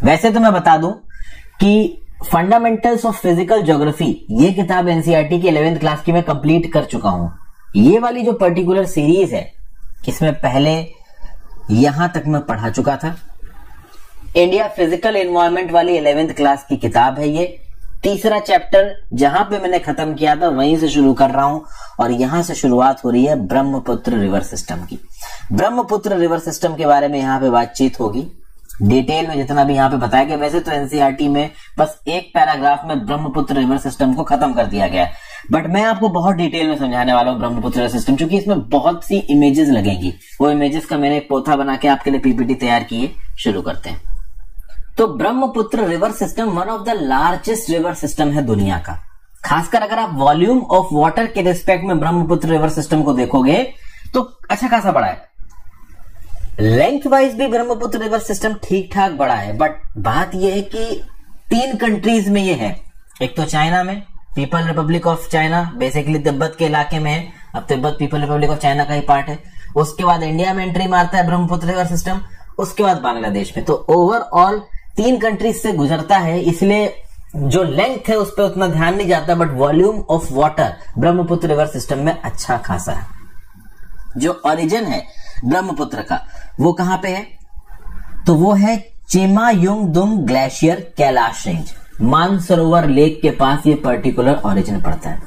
वैसे तो मैं बता दूं कि फंडामेंटल्स ऑफ फिजिकल ज्योग्राफी ये किताब एनसीईआरटी की 11th क्लास की मैं कंप्लीट कर चुका हूं। ये वाली जो पर्टिकुलर सीरीज है इसमें पहले यहां तक मैं पढ़ा चुका था। इंडिया फिजिकल एनवायरनमेंट वाली 11th क्लास की किताब है ये। तीसरा चैप्टर जहां पे मैंने खत्म किया था वहीं से शुरू कर रहा हूं और यहां से शुरुआत हो रही है ब्रह्मपुत्र रिवर सिस्टम की। ब्रह्मपुत्र रिवर सिस्टम के बारे में यहां पे बातचीत होगी डिटेल में जितना भी यहां पे बताया गया। वैसे तो एनसीईआरटी में बस एक पैराग्राफ में ब्रह्मपुत्र रिवर सिस्टम को खत्म कर दिया गया है, बट मैं आपको बहुत डिटेल में समझाने वाला हूं ब्रह्मपुत्र रिवर सिस्टम, क्योंकि इसमें बहुत सी इमेजेस लगेंगी। वो इमेजेस का मैंने एक पोथा बना के आपके लिए पीपीटी तैयार किए। शुरू करते हैं। तो Brahmaputra river system one of the largest river system है दुनिया का। खासकर अगर आप वॉल्यूम ऑफ वाटर के रिस्पेक्ट में ब्रह्मपुत्र रिवर सिस्टम को देखोगे तो अच्छा खासा बड़ा है। लेंथ वाइज भी ब्रह्मपुत्र रिवर सिस्टम ठीक ठाक बड़ा है, बट बात यह है कि 3 कंट्रीज में ये है। एक तो चाइना में, people Republic of China, basically Tibet के इलाके में है। अब Tibet people Republic of China का ही पार्ट है। उसके बाद इंडिया में एंट्री मारता है ब्रह्मपुत्र रिवर सिस्टम, उसके बाद बांग्लादेश में। तो ओवरऑल 3 कंट्रीज से गुजरता है, इसलिए जो लेंथ है उस पर उतना ध्यान नहीं जाता, but volume of water Brahmaputra river system में अच्छा खासा है। जो ओरिजिन है ब्रह्मपुत्र का वो कहां पे है? तो वो है Chemayungdung glacier Kailash range, Mansarovar lake के पास ये पर्टिकुलर ओरिजिन पड़ता है।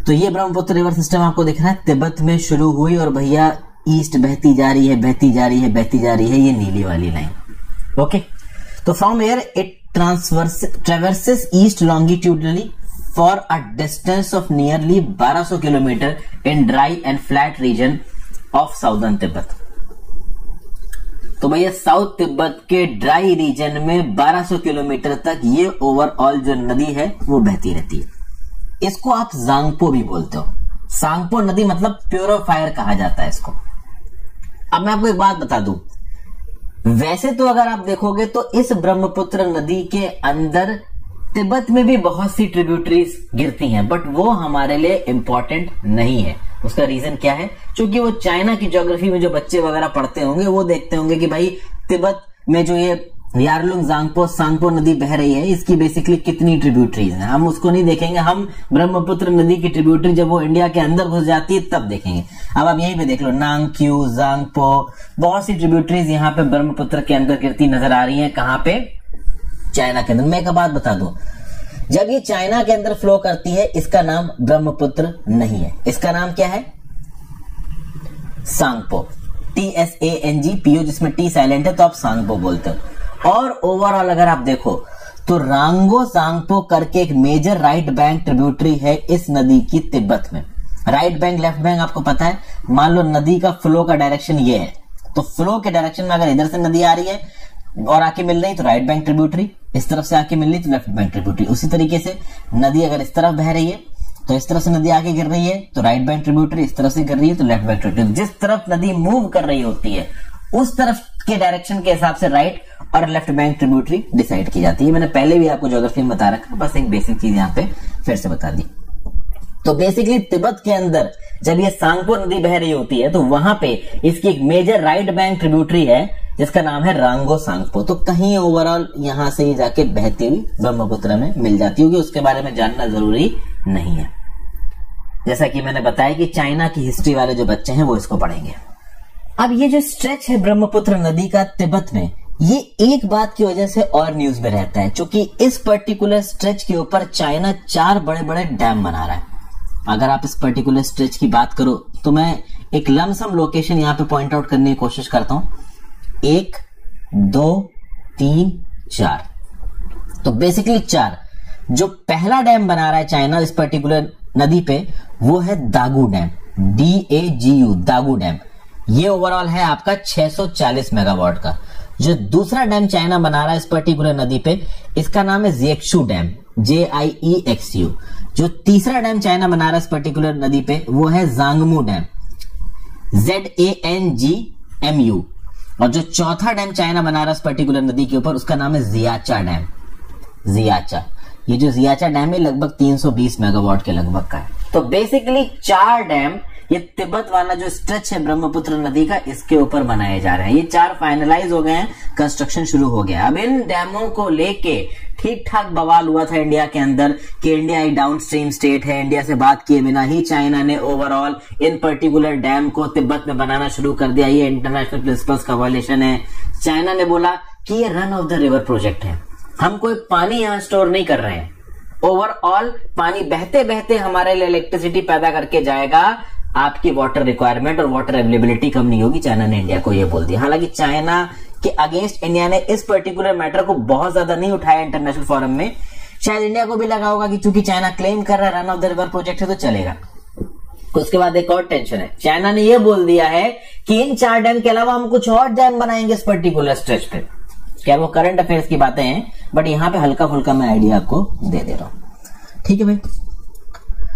तो ये ब्रह्मपुत्र रिवर सिस्टम आपको दिख रहा है, तिब्बत में शुरू हुई और भैया ईस्ट बहती जा रही है, बहती जा रही है, बहती जा रही है, ये नीली वाली लाइन। ओके, तो from air it traverses east longitudinally for a distance of nearly 1200 kilometre in dry and flat region of southern Tibet. तो भैया साउथ तिब्बत के ड्राई रीजन में 1200 किलोमीटर तक ये ओवरऑल जो नदी है वो बहती रहती है। इसको आप जांगपो भी बोलते हो। सांगपो नदी मतलब प्योरीफायर कहा जाता है इसको। अब मैं आपको एक बात बता दूं, वैसे तो अगर आप देखोगे तो इस ब्रह्मपुत्र नदी के अंदर तिब्बत में भी बहुत सी ट्रिब्यूटरीज गिरती हैं, बट वो हमारे लिए इंपॉर्टेंट नहीं है। उसका रीजन क्या है? क्योंकि वो चाइना की ज्योग्राफी में जो बच्चे वगैरह पढ़ते होंगे वो देखते होंगे कि भाई तिब्बत में जो ये यारलुंग सांगपो नदी बह रही है इसकी बेसिकली कितनी ट्रिब्यूटरीज हैं, हम उसको नहीं देखेंगे। हम ब्रह्मपुत्र नदी की ट्रिब्यूटरी जब वो इंडिया के अंदर घुस जाती है तब देखेंगे। अब आप यहीं पे देख लो, नांगक्यू, जांगपो, बहुत सी ट्रिब्यूटरीज यहाँ पे ब्रह्मपुत्र के अंदर गिरती नजर आ रही है। कहाँ पे? चाइना के अंदर। मैं एक बात बता दूं, जब ये चाइना के अंदर फ्लो करती है इसका नाम ब्रह्मपुत्र नहीं है, इसका नाम क्या है? सांगपो, TSANGPO, जिसमें टी साइलेंट है तो आप सांगपो बोलते हो। और ओवरऑल अगर आप देखो तो रांगो सांगपो करके एक मेजर राइट बैंक ट्रिब्यूटरी है इस नदी की तिब्बत में। राइट बैंक लेफ्ट बैंक आपको पता है। मान लो नदी का फ्लो का डायरेक्शन ये है, तो फ्लो के डायरेक्शन में अगर इधर से नदी आ रही है और आके मिल रही तो राइट बैंक ट्रिब्यूटरी, इस तरफ से आके मिल रही तो लेफ्ट बैंक ट्रिब्यूटरी। उसी तरीके से नदी अगर इस तरफ बह रही है तो इस तरफ से नदी आके गिर रही है तो राइट बैंक ट्रिब्यूटरी, इस तरफ से गिर रही है तो लेफ्ट बैंक ट्रिब्यूटरी। जिस तरफ नदी मूव कर रही होती है उस तरफ के डायरेक्शन के हिसाब से राइट और लेफ्ट बैंक ट्रिब्यूटरी डिसाइड की जाती है। मैंने पहले भी आपको ज्योग्राफी में बता रखा, बस एक बेसिक चीज यहाँ पे फिर से बता दी। तो बेसिकली तिब्बत के अंदर जब ये सांगपो नदी बह रही होती है तो वहां पे इसकी एक मेजर राइट बैंक ट्रिब्यूटरी है जिसका नाम है रांगो सांगपो। तो कहीं ओवरऑल यहां से ही जाके बहती हुई ब्रह्मपुत्र में मिल जाती होगी, उसके बारे में जानना जरूरी नहीं है। जैसा कि मैंने बताया कि चाइना की हिस्ट्री वाले जो बच्चे हैं वो इसको पढ़ेंगे। अब ये जो स्ट्रेच है ब्रह्मपुत्र नदी का तिब्बत में, ये एक बात की वजह से और न्यूज में रहता है, क्योंकि इस पर्टिकुलर स्ट्रेच के ऊपर चाइना 4 बड़े बड़े डैम बना रहा है। अगर आप इस पर्टिकुलर स्ट्रेच की बात करो तो मैं एक लमसम लोकेशन यहाँ पे पॉइंट आउट करने की कोशिश करता हूं। 1, 2, 3, 4। तो बेसिकली 4। जो पहला डैम बना रहा है चाइना इस पर्टिकुलर नदी पे वो है दागू डैम, DAGU, दागू डैम। ये ओवरऑल है आपका 640 मेगावाट का। जो दूसरा डैम चाइना बना रहा है इस पर्टिकुलर नदी पे इसका नाम है जिएक्सू डैम, JIEXU। जो तीसरा डैम चाइना बना रहा है इस पर्टिकुलर नदी पे वो है जांगमू डैम, ZANGMU। और जो चौथा डैम चाइना बना रहा है इस पर्टिकुलर नदी के ऊपर उसका नाम है जियाचा डैम, जियाचा। ये जो जियाचा डैम है लगभग 320 मेगावाट के लगभग का है। तो बेसिकली 4 डैम ये तिब्बत वाला जो स्ट्रेच है ब्रह्मपुत्र नदी का, इसके ऊपर बनाए जा रहे हैं। ये 4 फाइनलाइज हो गए हैं, कंस्ट्रक्शन शुरू हो गया। अब इन डैमों को लेके ठीक ठाक बवाल हुआ था इंडिया के अंदर कि इंडिया एक डाउन स्ट्रीम स्टेट है, इंडिया से बात किए बिना ही चाइना ने ओवरऑल इन पर्टिकुलर डैम को तिब्बत में बनाना शुरू कर दिया, ये इंटरनेशनल प्रिंसिपल्स का वायलेशन है। चाइना ने बोला कि ये run of the river project है, हम कोई पानी यहां स्टोर नहीं कर रहे हैं, ओवरऑल पानी बहते बहते हमारे लिए इलेक्ट्रिसिटी पैदा करके जाएगा, आपकी वाटर रिक्वायरमेंट और वाटर अवेलेबिलिटी कम नहीं होगी। चाइना ने इंडिया को यह बोल दिया। हालांकि चाइना के अगेंस्ट इंडिया ने इस पर्टिकुलर मैटर को बहुत ज्यादा नहीं उठाया इंटरनेशनल फोरम में। शायद इंडिया को भी लगा होगा कि चूंकि चाइना क्लेम कर रहा है run of the river project है तो चलेगा। उसके बाद एक और टेंशन है, चाइना ने यह बोल दिया है कि इन 4 डैम के अलावा हम कुछ और डैम बनाएंगे इस पर्टिकुलर स्ट्रेच पे। क्या वो करंट अफेयर्स की बातें हैं, बट यहां पे हल्का फुल्का मैं आइडिया आपको दे दे रहा हूं। ठीक है भाई,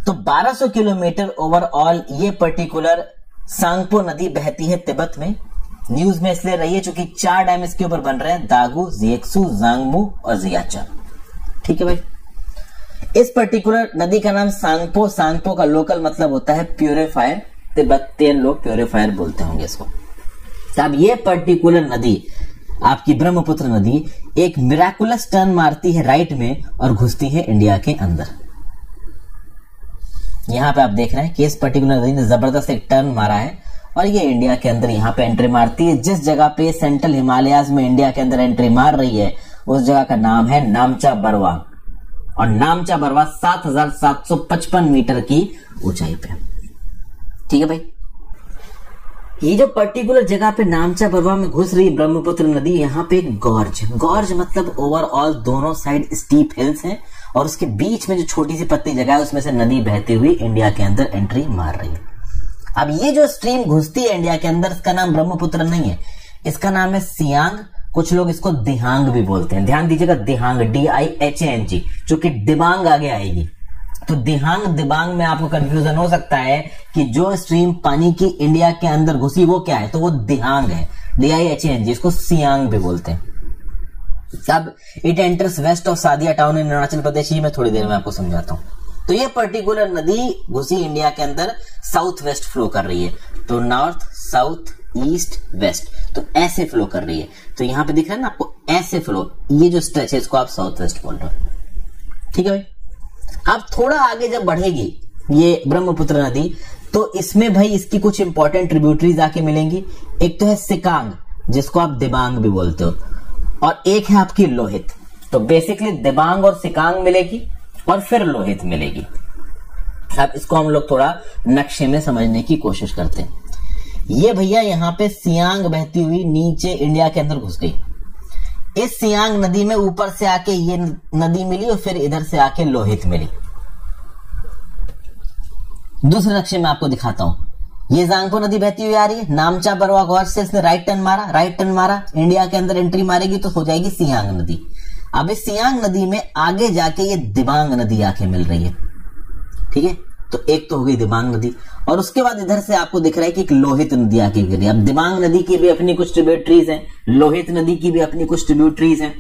तो 1200 किलोमीटर ओवरऑल ये पर्टिकुलर सांगपो नदी बहती है तिब्बत में। न्यूज में इसलिए रही है क्योंकि 4 डैम इसके ऊपर बन रहे हैं, दागू, जिएक्सू, जांगमू और जियाचा। ठीक है भाई, इस पर्टिकुलर नदी का नाम सांगपो, सांगपो का लोकल मतलब होता है प्यूरिफायर, तिब्बतियन लोग प्यूरिफायर बोलते होंगे इसको। अब ये पर्टिकुलर नदी आपकी ब्रह्मपुत्र नदी एक मिराकुलस टर्न मारती है राइट में और घुसती है इंडिया के अंदर। यहां पे आप देख रहे हैं कि इस पर्टिकुलर नदी ने जबरदस्त एक टर्न मारा है और ये इंडिया के अंदर यहां पे एंट्री मारती है। जिस जगह पे सेंट्रल हिमालयाज में इंडिया के अंदर एंट्री मार रही है उस जगह का नाम है नामचा बरवा, और नामचा बरवा 7755 मीटर की ऊंचाई पे। ठीक है भाई, ये जो पर्टिकुलर जगह पे नामचा बरवा में घुस रही ब्रह्मपुत्र नदी, यहाँ पे एक गॉर्ज मतलब ओवरऑल दोनों साइड स्टीप हिल्स हैं और उसके बीच में जो छोटी सी पतली जगह है उसमें से नदी बहती हुई इंडिया के अंदर एंट्री मार रही है। अब ये जो स्ट्रीम घुसती है इंडिया के अंदर, इसका नाम ब्रह्मपुत्र नहीं है, इसका नाम है सियांग। कुछ लोग इसको दिहांग भी बोलते हैं। ध्यान दीजिएगा, दिहांग, DIHANG, जो कि दिबांग आगे आएगी। तो दिहांग दिबांग में आपको कंफ्यूजन हो सकता है कि जो स्ट्रीम पानी की इंडिया के अंदर घुसी वो क्या है, तो वो दिहांग है, DIHANG, इसको सियांग भी बोलते हैं। अब it enters west of Sadiya town in Arunachal Pradesh, ये मैं थोड़ी देर में आपको समझाता हूं। तो ये पर्टिकुलर नदी घुसी इंडिया के अंदर साउथ वेस्ट फ्लो कर रही है, तो नॉर्थ साउथ ईस्ट वेस्ट, तो ऐसे फ्लो कर रही है। तो यहां पे दिख रहा है ना आपको, ऐसे फ्लो, ये जो स्ट्रेच है इसको आप साउथ वेस्ट बोल रहे हो। ठीक है भाई, अब थोड़ा आगे जब बढ़ेगी ये ब्रह्मपुत्र नदी तो इसमें भाई इसकी कुछ इंपॉर्टेंट ट्रिब्यूटरीज आके मिलेंगी। एक तो है सिकांग, जिसको आप दिबांग भी बोलते हो, और एक है आपकी लोहित। तो बेसिकली दिबांग और सिकांग मिलेगी और फिर लोहित मिलेगी। अब इसको हम लोग थोड़ा नक्शे में समझने की कोशिश करते हैं। ये भैया यहाँ पे सियांग बहती हुई नीचे इंडिया के अंदर घुस गई। इस सियांग नदी में ऊपर से आके ये नदी मिली और फिर इधर से आके लोहित मिली। दूसरे नक्शे में आपको दिखाता हूं, ये जांगपो नदी बहती हुई आ रही है, नामचा बरवा गॉर्ज से इसने राइट टर्न मारा, इंडिया के अंदर एंट्री मारेगी तो हो जाएगी सियांग नदी। अब इस सियांग नदी में आगे जाके ये दिबांग नदी आके मिल रही है। ठीक है, तो एक तो हो गई दिबांग नदी, और उसके बाद इधर से आपको दिख रहा है कि एक लोहित नदी आके गिरी। अब दिबांग नदी की भी अपनी कुछ ट्रिब्यूटरीज हैं, लोहित नदी की भी अपनी कुछ ट्रिब्यूटरीज हैं।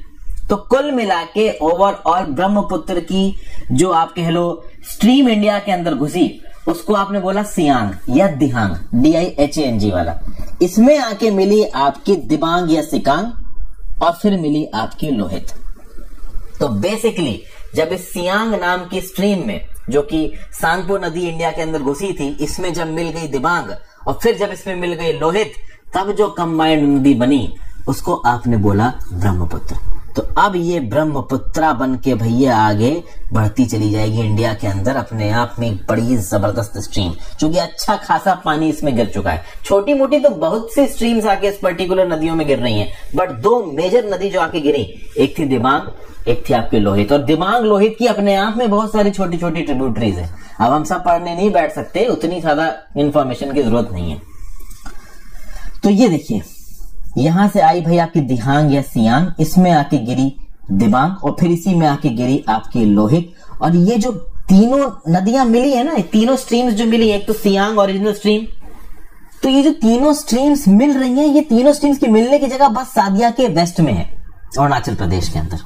तो कुल मिला के ओवरऑल ब्रह्मपुत्र की जो आप कह लो स्ट्रीम इंडिया के अंदर घुसी, उसको आपने बोला सियांग या दिहांग, DIHANG वाला। इसमें आके मिली आपकी दिबांग या सिकांग और फिर मिली आपकी लोहित। तो बेसिकली जब इस सियांग नाम की स्ट्रीम में, जो कि सांगपो नदी इंडिया के अंदर घुसी थी, इसमें जब मिल गई दिबांग और फिर जब इसमें मिल गई लोहित, तब जो कंबाइंड नदी बनी उसको आपने बोला ब्रह्मपुत्र। तो अब ये ब्रह्मपुत्रा बन के भैया आगे बढ़ती चली जाएगी इंडिया के अंदर, अपने आप में एक बड़ी जबरदस्त स्ट्रीम, क्योंकि अच्छा खासा पानी इसमें गिर चुका है। छोटी मोटी तो बहुत सी स्ट्रीम्स आके इस पर्टिकुलर नदियों में गिर रही हैं, बट 2 मेजर नदी जो आके गिरी, एक थी दिबांग, एक थी आपकी लोहित। और दिबांग लोहित की अपने आप में बहुत सारी छोटी छोटी ट्रिब्यूटरीज है। अब हम सब पढ़ने नहीं बैठ सकते, उतनी ज्यादा इंफॉर्मेशन की जरूरत नहीं है। तो ये देखिए, यहां से आई भाई आपकी दिहांग या सियांग, इसमें आके गिरी दिबांग और फिर इसी में आके गिरी आपकी लोहित। और ये जो तीनों नदियां मिली है ना, तीनों स्ट्रीम्स जो मिली, एक तो सियांग ओरिजिनल स्ट्रीम, तो ये जो तीनों स्ट्रीम्स मिल रही हैं, ये तीनों स्ट्रीम्स की मिलने की जगह बस सादिया के वेस्ट में है, अरुणाचल प्रदेश के अंदर।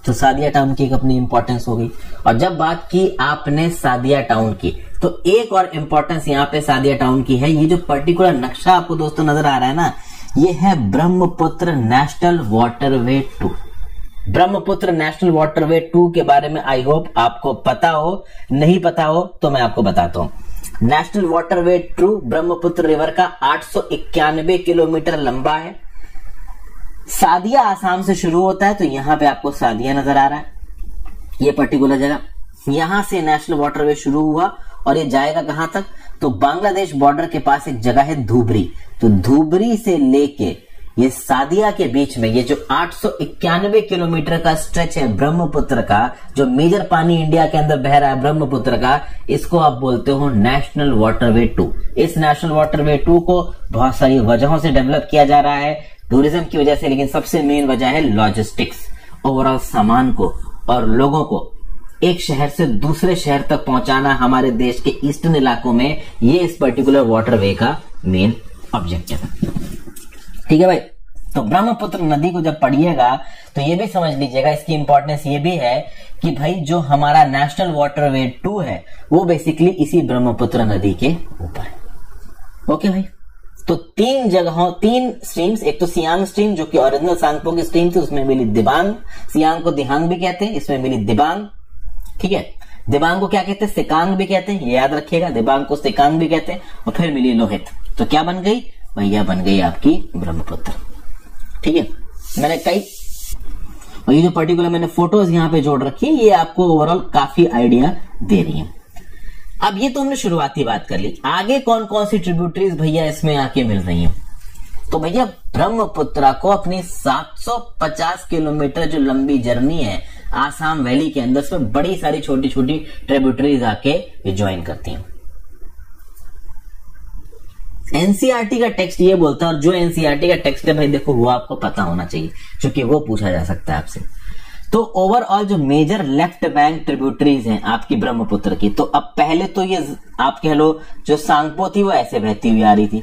तो सादिया टाउन की एक अपनी इंपॉर्टेंस हो गई। और जब बात की आपने सादिया टाउन की, तो एक और इंपॉर्टेंस यहाँ पे सादिया टाउन की है। ये जो पर्टिकुलर नक्शा आपको दोस्तों नजर आ रहा है ना, ये है Brahmaputra national waterway 2। Brahmaputra national waterway 2 के बारे में आई होप आपको पता हो, नहीं पता हो तो मैं आपको बताता हूं। नेशनल वाटरवे 2 ब्रह्मपुत्र रिवर का 891 किलोमीटर लंबा है। सादिया आसाम से शुरू होता है, तो यहां पे आपको सादिया नजर आ रहा है, ये पर्टिकुलर जगह। यहां से नेशनल वाटरवे शुरू हुआ और ये जाएगा कहां तक, तो बांग्लादेश बॉर्डर के पास एक जगह है धुबरी। तो धुबरी से लेके ये सादिया के बीच में ये जो 891 किलोमीटर का स्ट्रेच है ब्रह्मपुत्र का, जो मेजर पानी इंडिया के अंदर बह रहा है ब्रह्मपुत्र का, इसको आप बोलते हो नेशनल वाटरवे 2। इस नेशनल वाटरवे 2 को बहुत सारी वजहों से डेवलप किया जा रहा है, टूरिज्म की वजह से, लेकिन सबसे मेन वजह है लॉजिस्टिक्स। ओवरऑल सामान को और लोगों को एक शहर से दूसरे शहर तक पहुंचाना हमारे देश के ईस्टर्न इलाकों में, ये इस पर्टिकुलर वाटरवे का मेन ऑब्जेक्टिव है। ठीक है भाई। तो ब्रह्मपुत्र नदी को जब पढ़िएगा तो ये भी समझ लीजिएगा, इसकी इंपॉर्टेंस ये भी है कि भाई जो हमारा नेशनल वाटरवे 2 है वो बेसिकली इसी ब्रह्मपुत्र नदी के ऊपर है। ओके भाई। तो तीन स्ट्रीम्स, एक तो सियांग स्ट्रीम जो कि ओरिजिनल सांगपो की स्ट्रीम थी, उसमें मिली दिबांग। सियांग को दिहांग भी कहते हैं, इसमें मिली दिबांग। ठीक है। दिबांग को क्या कहते हैं, सिकांग भी कहते हैं, ये याद रखिएगा, दिबांग को सिकांग भी कहते हैं। और फिर मिली लोहित, तो क्या बन गई भैया, बन गई आपकी ब्रह्मपुत्र। ठीक है। मैंने और ये जो पर्टिकुलर मैंने फोटोज यहाँ पे जोड़ रखी है, ये आपको ओवरऑल काफी आइडिया दे रही है। अब ये तो हमने शुरुआती बात कर ली, आगे कौन कौन सी ट्रिब्यूटरीज भैया इसमें आके मिल रही हैं। तो भैया ब्रह्मपुत्र को अपनी 750 किलोमीटर जो लंबी जर्नी है आसाम वैली के अंदर, उसमें बड़ी सारी छोटी छोटी ट्रिब्यूटरीज आके ज्वाइन करती हैं। एनसीईआरटी का टेक्स्ट ये बोलता है, और जो एनसीईआरटी का टेक्स्ट है भाई देखो वो आपको पता होना चाहिए, क्योंकि वो पूछा जा सकता है आपसे। तो ओवरऑल जो मेजर लेफ्ट बैंक ट्रिब्यूटरीज हैं आपकी ब्रह्मपुत्र की, तो अब पहले तो ये आप कह लो जो सांगपो थी वो ऐसे बहती हुई आ रही थी,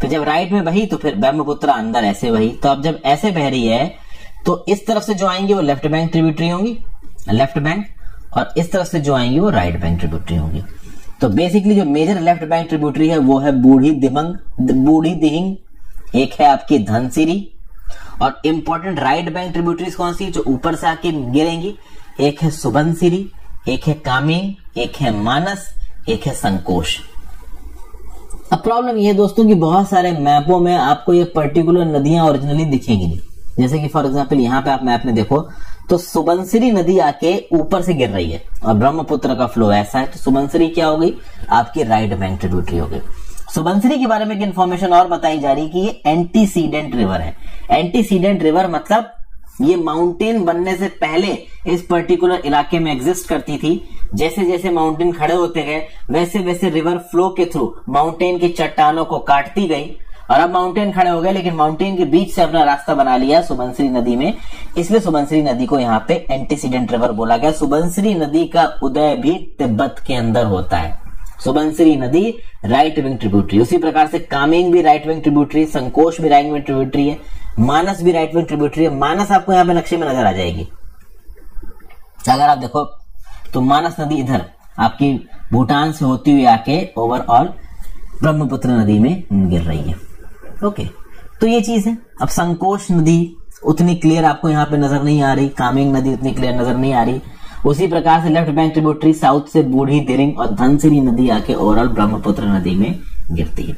फिर जब राइट में बही तो फिर ब्रह्मपुत्र अंदर ऐसे बही। तो अब जब ऐसे बह रही है तो इस तरफ से जो आएंगी वो लेफ्ट बैंक ट्रिब्यूटरी होंगी, लेफ्ट बैंक, और इस तरफ से जो आएंगी वो राइट बैंक ट्रिब्यूटरी होंगी। तो बेसिकली जो मेजर लेफ्ट बैंक ट्रिब्यूटरी है वो है बूढ़ी दिहिंग, एक है आपकी धनसिरी, और इंपॉर्टेंट राइट बैंक ट्रिब्यूटरीज कौन सी जो ऊपर से आके गिरेंगी, एक है सुबनसिरी, एक है कामेंग, एक है मानस, एक है संकोश। अब प्रॉब्लम ये है दोस्तों कि बहुत सारे मैपों में आपको ये पर्टिकुलर नदियां ओरिजिनली दिखेंगी नहीं। जैसे कि फॉर एग्जांपल यहाँ पे आप मैप में देखो तो सुबनसिरी नदी आके ऊपर से गिर रही है और ब्रह्मपुत्र का फ्लो ऐसा है, तो सुबनसिरी क्या हो गई आपकी राइट बैंक ट्रिब्यूटरी हो गई। सुबनसिरी के बारे में एक इन्फॉर्मेशन और बताई जा रही है कि ये एंटीसीडेंट रिवर है। एंटीसीडेंट रिवर मतलब ये माउंटेन बनने से पहले इस पर्टिकुलर इलाके में एग्जिस्ट करती थी। जैसे जैसे माउंटेन खड़े होते गए वैसे वैसे रिवर फ्लो के थ्रू माउंटेन की चट्टानों को काटती गई, और अब माउंटेन खड़े हो गए लेकिन माउंटेन के बीच से अपना रास्ता बना लिया सुबनसिरी नदी में, इसलिए सुबनसिरी नदी को यहाँ पे एंटीसीडेंट रिवर बोला गया। सुबनसिरी नदी का उदय भी तिब्बत के अंदर होता है। सुबनसिरी नदी राइट विंग ट्रिब्यूटरी, उसी प्रकार से कामेंग भी राइट विंग ट्रिब्यूटरी, संकोश भी राइट विंग ट्रिब्यूटरी है, मानस भी राइट विंग ट्रिब्यूटरी है। मानस आपको यहाँ पे नक्शे में नजर आ जाएगी, अगर आप देखो तो मानस नदी इधर आपकी भूटान से होती हुई आके ओवरऑल ब्रह्मपुत्र नदी में गिर रही है। ओके, तो ये चीज है। अब संकोश नदी उतनी क्लियर आपको यहाँ पे नजर नहीं आ रही, कामेंग नदी उतनी क्लियर नजर नहीं आ रही। उसी प्रकार से लेफ्ट बैंक ट्रिब्यूटरी साउथ से बूढ़ी दिरिंग और धनसिरी नदी आके ओवरऑल ब्रह्मपुत्र नदी में गिरती है।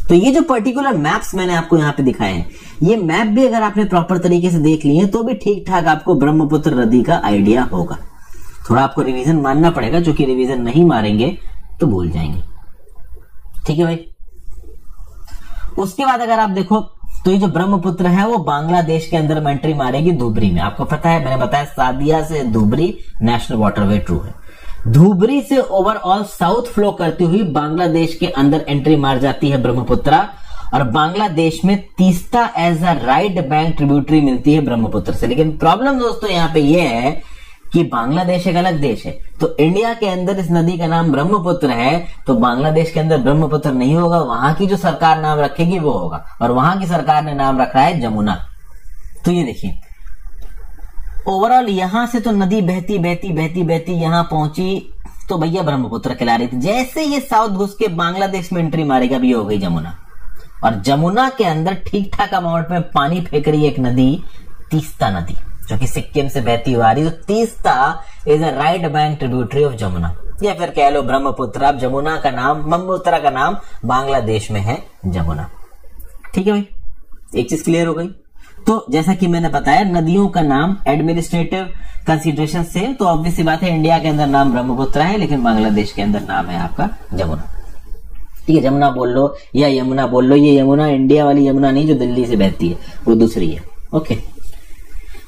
तो ये जो पर्टिकुलर मैप्स मैंने आपको यहाँ पे दिखाए हैं, ये मैप भी अगर आपने प्रॉपर तरीके से देख लिए तो भी ठीक ठाक आपको ब्रह्मपुत्र नदी का आइडिया होगा। थोड़ा आपको रिवीजन मानना पड़ेगा, जो कि रिवीजन नहीं मारेंगे तो भूल जाएंगे। ठीक है भाई। उसके बाद अगर आप देखो तो ये जो ब्रह्मपुत्र है वो बांग्लादेश के अंदर एंट्री मारेगी धुबरी में। आपको पता है, मैंने बताया सादिया से धुबरी नेशनल वाटरवे ट्रू है। धुबरी से ओवरऑल साउथ फ्लो करती हुई बांग्लादेश के अंदर एंट्री मार जाती है ब्रह्मपुत्र, और बांग्लादेश में Teesta as a right bank tributary मिलती है ब्रह्मपुत्र से। लेकिन प्रॉब्लम दोस्तों यहाँ पे ये है कि बांग्लादेश एक अलग देश है, तो इंडिया के अंदर इस नदी का नाम ब्रह्मपुत्र है, तो बांग्लादेश के अंदर ब्रह्मपुत्र नहीं होगा, वहां की जो सरकार नाम रखेगी वो होगा, और वहां की सरकार ने नाम रखा है जमुना। तो ये देखिए ओवरऑल यहां से तो नदी बहती बहती बहती बहती यहां पहुंची तो भैया ब्रह्मपुत्र कहला रही थी। जैसे ये साउथ घुस के बांग्लादेश में एंट्री मारेगा भी हो गई जमुना, और जमुना के अंदर ठीक ठाक अमाउंट में पानी फेंक रही है एक नदी, तीस्ता नदी, जो कि सिक्किम से बहती हुई आ रही है। तो Teesta is a right bank tributary of Jamuna, या फिर कह लो ब्रह्मपुत्र। अब जमुना का नाम, ब्रह्मपुत्र का नाम बांग्लादेश में है जमुना। ठीक है भाई, एक चीज क्लियर हो गई। तो जैसा कि मैंने बताया, नदियों का नाम एडमिनिस्ट्रेटिव कंसीडरेशन से तो ऑब्वियस सी बात है, इंडिया के अंदर नाम ब्रह्मपुत्र है, लेकिन बांग्लादेश के अंदर नाम है आपका जमुना। ठीक है, जमुना बोल लो या यमुना बोल लो, ये यमुना इंडिया वाली यमुना नहीं जो दिल्ली से बहती है, वो दूसरी है। ओके,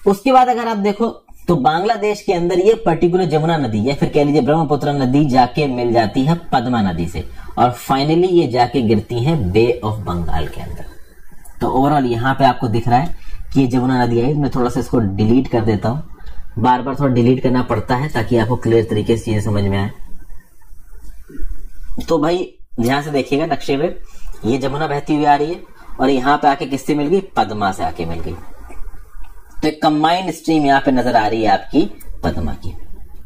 उसके बाद अगर आप देखो तो बांग्लादेश के अंदर ये पर्टिकुलर जमुना नदी या फिर कह लीजिए ब्रह्मपुत्र नदी जाके मिल जाती है पद्मा नदी से, और फाइनली ये जाके गिरती है बे ऑफ बंगाल के अंदर। तो ओवरऑल यहाँ पे आपको दिख रहा है कि ये जमुना नदी आई। मैं थोड़ा सा इसको डिलीट कर देता हूं, बार बार थोड़ा डिलीट करना पड़ता है ताकि आपको क्लियर तरीके से चीजें समझ में आए। तो भाई ध्यान से देखिएगा नक्शे पे, ये जमुना बहती हुई आ रही है और यहाँ पे आके किससे मिल गई, पद्मा से आके मिल गई। तो एक कंबाइंड स्ट्रीम यहाँ पे नजर आ रही है आपकी पद्मा की।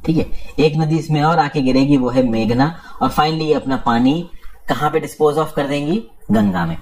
ठीक है, एक नदी इसमें और आके गिरेगी, वो है मेघना, और फाइनली ये अपना पानी कहां पे डिस्पोज ऑफ कर देंगी, गंगा में,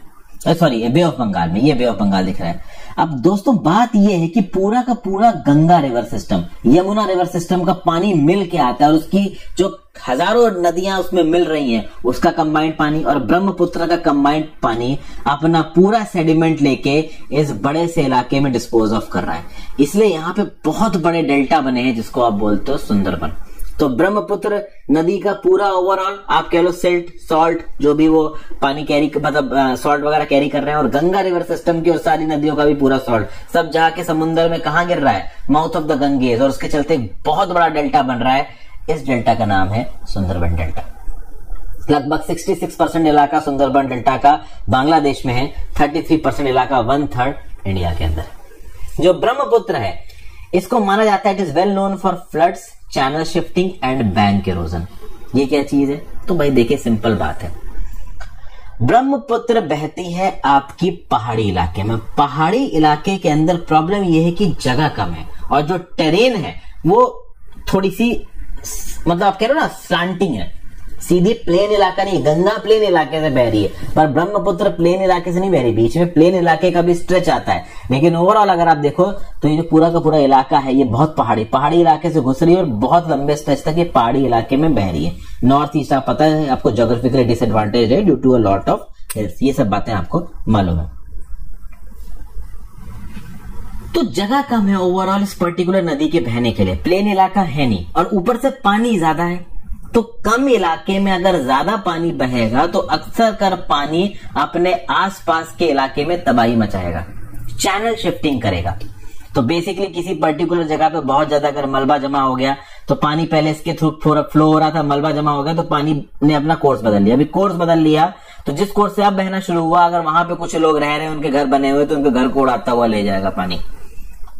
सॉरी बे ऑफ बंगाल में। ये बे ऑफ बंगाल दिख रहा है। अब दोस्तों बात ये है कि पूरा का पूरा Ganga river system, Yamuna river system का पानी मिल के आता है, और उसकी जो हजारों नदियां उसमें मिल रही हैं, उसका कंबाइंड पानी और ब्रह्मपुत्र का कंबाइंड पानी अपना पूरा सेडिमेंट लेके इस बड़े से इलाके में डिस्पोज ऑफ कर रहा है। इसलिए यहाँ पे बहुत बड़े डेल्टा बने हैं, जिसको आप बोलते हो सुंदरबन। तो ब्रह्मपुत्र नदी का पूरा ओवरऑल आप कह लो सिल्ट, सॉल्ट, जो भी वो पानी कैरी, मतलब सॉल्ट वगैरह कैरी कर रहे हैं, और गंगा रिवर सिस्टम की और सारी नदियों का भी पूरा सॉल्ट सब जहाँ के समुद्र में कहाँ गिर रहा है, माउथ ऑफ द गंगेज, और उसके चलते बहुत बड़ा डेल्टा बन रहा है। इस डेल्टा का नाम है सुंदरबन डेल्टा। लगभग 66% इलाका सुंदरबन डेल्टा का बांग्लादेश में है, 33% इलाका 1/3 इंडिया के अंदर। जो ब्रह्मपुत्र है इसको माना जाता है it is well known for floods, channel shifting and bank erosion. ये क्या चीज है, तो भाई देखिए सिंपल बात है, ब्रह्मपुत्र बहती है आपकी पहाड़ी इलाके में। पहाड़ी इलाके के अंदर प्रॉब्लम यह है कि जगह कम है, और जो टेरेन है वो थोड़ी सी, मतलब आप कह रहे हो ना स्लांटिंग है, सीधी प्लेन इलाका नहीं। गंगा प्लेन इलाके से बह रही है, पर ब्रह्मपुत्र प्लेन इलाके से नहीं बह रही, बीच में प्लेन इलाके का भी स्ट्रेच आता है। लेकिन ओवरऑल अगर आप देखो तो ये जो पूरा का पूरा इलाका है, ये बहुत पहाड़ी इलाके से घुस रही है, और बहुत लंबे स्ट्रेच तक ये पहाड़ी इलाके में बह रही है। नॉर्थ ईस्ट आप पता है आपको ज्योग्राफिकली डिसएडवांटेज है due to a lot of hills, ये सब बातें आपको मालूम है। तो जगह कम है ओवरऑल इस पर्टिकुलर नदी के बहने के लिए, प्लेन इलाका है नहीं, और ऊपर से पानी ज्यादा है। तो कम इलाके में अगर ज्यादा पानी बहेगा तो अक्सर कर पानी अपने आसपास के इलाके में तबाही मचाएगा, चैनल शिफ्टिंग करेगा। तो बेसिकली किसी पर्टिकुलर जगह पे बहुत ज्यादा अगर मलबा जमा हो गया, तो पानी पहले इसके थ्रू फ्लो हो रहा था, मलबा जमा हो गया तो पानी ने अपना कोर्स बदल लिया। अभी कोर्स बदल लिया तो जिस कोर्स से अब बहना शुरू हुआ, अगर वहां पे कुछ लोग रह रहे हैं, उनके घर बने हुए, तो उनके घर को उड़ाता हुआ ले जाएगा पानी।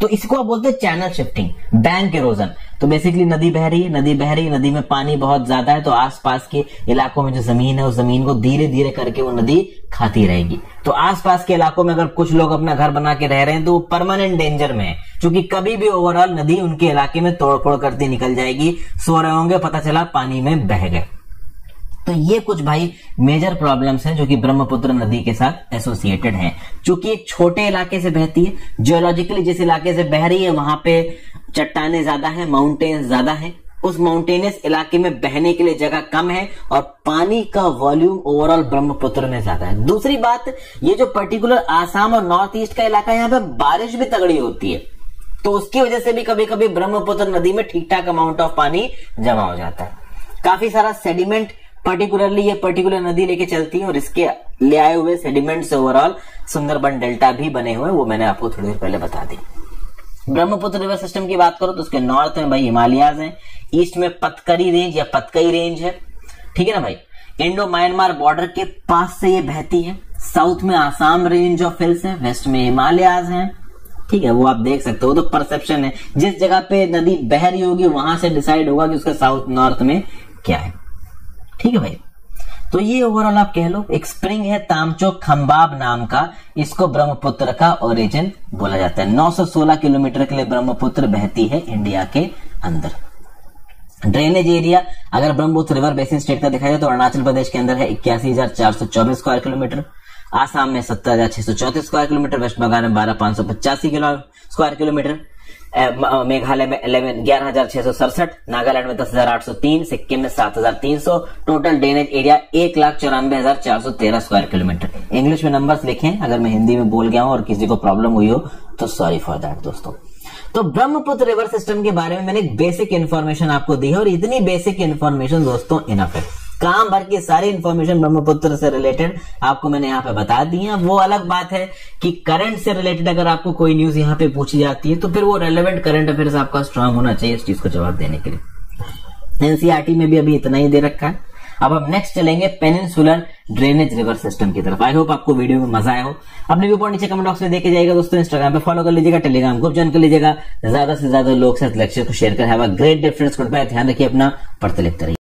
तो इसको आप बोलते हैं चैनल शिफ्टिंग, बैंक इरोजन। तो बेसिकली नदी बह रही है, नदी में पानी बहुत ज्यादा है, तो आसपास के इलाकों में जो जमीन है उस जमीन को धीरे धीरे करके वो नदी खाती रहेगी। तो आसपास के इलाकों में अगर कुछ लोग अपना घर बना के रह रहे हैं तो वो परमानेंट डेंजर में है, क्योंकि कभी भी ओवरऑल नदी उनके इलाके में तोड़फोड़ करती निकल जाएगी। सो रहे होंगे, पता चला पानी में बह गए। तो ये कुछ भाई मेजर प्रॉब्लम्स हैं जो कि ब्रह्मपुत्र नदी के साथ एसोसिएटेड हैं। चूंकि एक छोटे इलाके से बहती है, जियोलॉजिकली जिस इलाके से बह रही है वहां पे चट्टाने ज्यादा है, माउंटेन्स ज्यादा है, उस माउंटेनियस इलाके में बहने के लिए जगह कम है, और पानी का वॉल्यूम ओवरऑल ब्रह्मपुत्र में ज्यादा है। दूसरी बात, ये जो पर्टिकुलर आसाम और नॉर्थ ईस्ट का इलाका है, यहाँ पे बारिश भी तगड़ी होती है, तो उसकी वजह से भी कभी कभी ब्रह्मपुत्र नदी में ठीक ठाक अमाउंट ऑफ पानी जमा हो जाता है। काफी सारा सेडिमेंट पर्टिकुलरली ये पर्टिकुलर नदी लेके चलती है, और इसके ले आए हुए सेडिमेंट से ओवरऑल सुंदरबन डेल्टा भी बने हुए, वो मैंने आपको थोड़ी देर पहले बता दी। ब्रह्मपुत्र रिवर सिस्टम की बात करो तो उसके नॉर्थ में भाई हिमालयाज हैं, ईस्ट में पतकरी रेंज या पतकई रेंज है, ठीक है ना भाई। इंडो म्यांमार बॉर्डर के पास से ये बहती है, साउथ में आसाम रेंज ऑफ हिल्स है, वेस्ट में हिमालयाज हैं, ठीक है। वो आप देख सकते हो, तो परसेप्शन है, जिस जगह पे नदी बह रही होगी वहां से डिसाइड होगा कि उसका साउथ नॉर्थ में क्या है, ठीक है भाई। तो ये ओवरऑल आप कह लो एक स्प्रिंग है तामचोक खंबाब नाम का, इसको ब्रह्मपुत्र का ओरिजिन बोला जाता है। 916 किलोमीटर के लिए ब्रह्मपुत्र बहती है इंडिया के अंदर। ड्रेनेज एरिया अगर ब्रह्मपुत्र रिवर बेसिन स्टेट का देखा जाए तो अरुणाचल प्रदेश के अंदर है 81,424 स्क्वायर किलोमीटर, आसाम में 17,634 स्क्वायर किलोमीटर, वेस्ट बंगाल में 12,585 स्क्वायर किलोमीटर, मेघालय में 11,667, नागालैंड में 10,803, सिक्किम में 7,300। Total drainage area 1,94,413 square kilometre. English में नंबर्स लिखें, अगर मैं हिंदी में बोल गया हूं और किसी को प्रॉब्लम हुई हो तो सॉरी फॉर दैट दोस्तों। तो ब्रह्मपुत्र रिवर सिस्टम के बारे में मैंने एक बेसिक इन्फॉर्मेशन आपको दी है और इतनी बेसिक इन्फॉर्मेशन दोस्तों इनफ है। काम भर की सारी इन्फॉर्मेशन ब्रह्मपुत्र से रिलेटेड आपको मैंने यहाँ पे बता दी है। वो अलग बात है कि करंट से रिलेटेड अगर आपको कोई न्यूज यहाँ पे पूछी जाती है तो फिर वो रेलेवेंट करंट अफेयर्स आपका स्ट्रांग होना चाहिए इस चीज को जवाब देने के लिए। एनसीईआरटी में भी अभी इतना ही दे रखा है। अब हम नेक्स्ट चलेंगे पेनिनसुलर ड्रेनेज रिवर सिस्टम की तरफ। आई होप आपको वीडियो में मजा आया हो। अपने व्यू पॉइंट नीचे कमेंट बॉक्स में देके जाइएगा दोस्तों। इंस्टाग्राम पे फॉलो कर लीजिएगा, टेलीग्राम ग्रुप ज्वाइन कर लीजिएगा, ज्यादा से ज्यादा लोग साथ लेक्चर को शेयर कर। Have a great day friends, good bye, ध्यान रखिए अपना, पढ़ते लिखते रहिए।